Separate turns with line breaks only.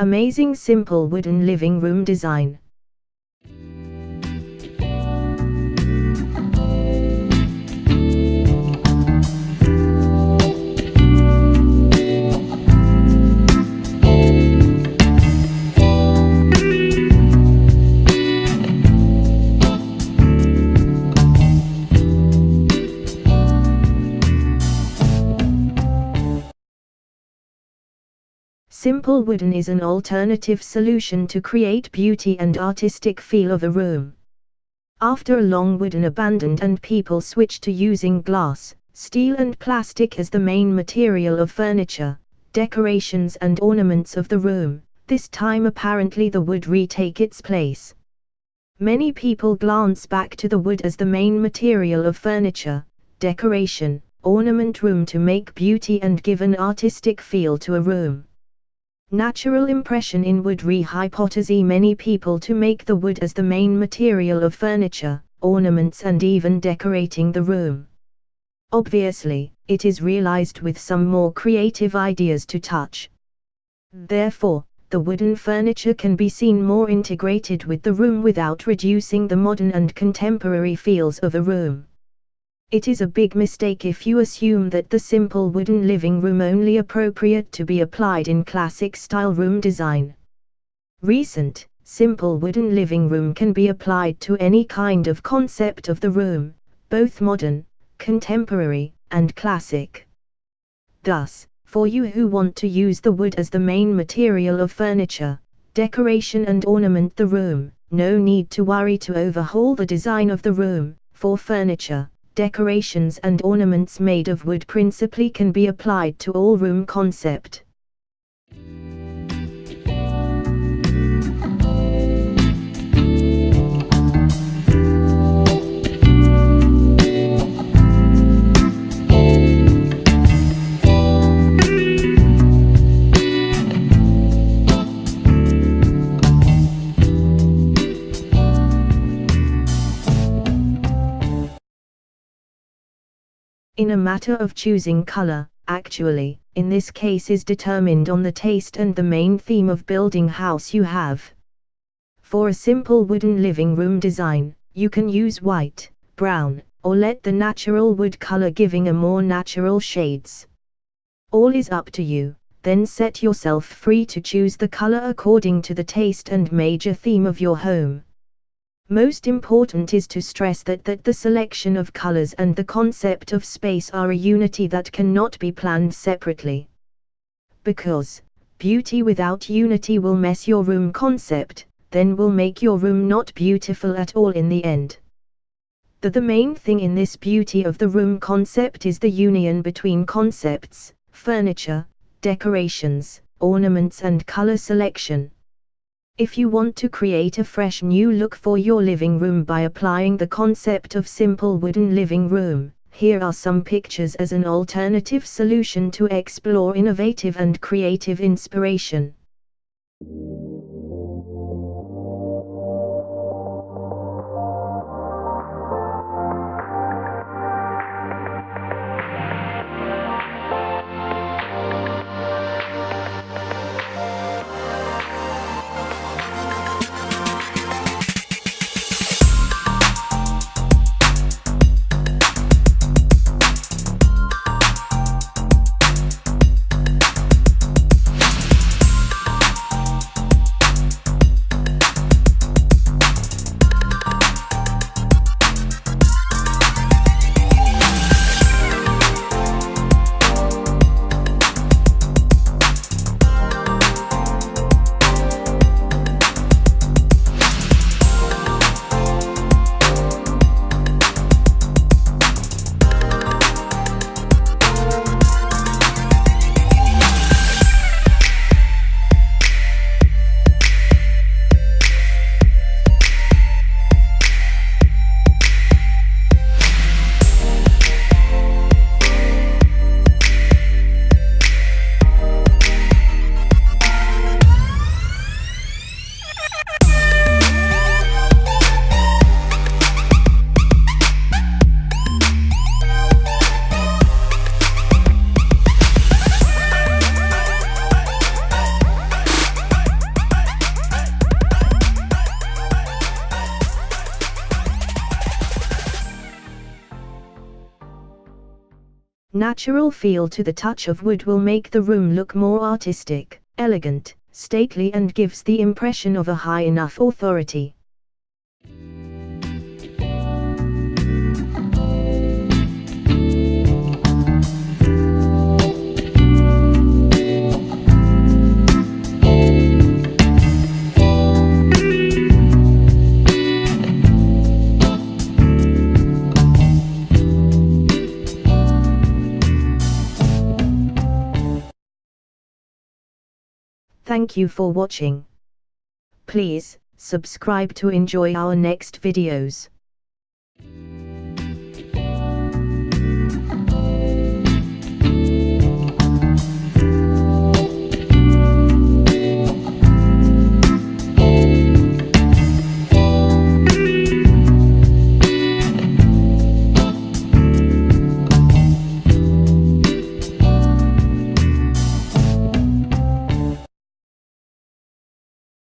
Amazing simple wooden living room design. Simple wooden is an alternative solution to create beauty and artistic feel of a room. After a long wooden abandoned and people switched to using glass, steel and plastic as the main material of furniture, decorations and ornaments of the room, this time apparently the wood retake its place. Many people glance back to the wood as the main material of furniture, decoration, ornament room to make beauty and give an artistic feel to a room. Natural impression in wood re-hypnotize many people to make the wood as the main material of furniture, ornaments and even decorating the room. Obviously, it is realized with some more creative ideas to touch. Therefore, the wooden furniture can be seen more integrated with the room without reducing the modern and contemporary feels of a room. It is a big mistake if you assume that the simple wooden living room only appropriate to be applied in classic style room design. Recent, simple wooden living room can be applied to any kind of concept of the room, both modern, contemporary, and classic. Thus, for you who want to use the wood as the main material of furniture, decoration and ornament the room, no need to worry to overhaul the design of the room. For furniture, decorations and ornaments made of wood principally can be applied to all room concept. In a matter of choosing color, actually, in this case is determined on the taste and the main theme of building house you have. For a simple wooden living room design, you can use white, brown, or let the natural wood color giving a more natural shades. All is up to you, then set yourself free to choose the color according to the taste and major theme of your home. Most important is to stress that the selection of colors and the concept of space are a unity that cannot be planned separately. Because, beauty without unity will mess your room concept, then will make your room not beautiful at all in the end. The main thing in this beauty of the room concept is the union between concepts, furniture, decorations, ornaments and color selection. If you want to create a fresh new look for your living room by applying the concept of simple wooden living room, here are some pictures as an alternative solution to explore innovative and creative inspiration. natural feel to the touch of wood will make the room look more artistic, elegant, stately, and gives the impression of a high enough authority. Thank you for watching. Please subscribe to enjoy our next videos.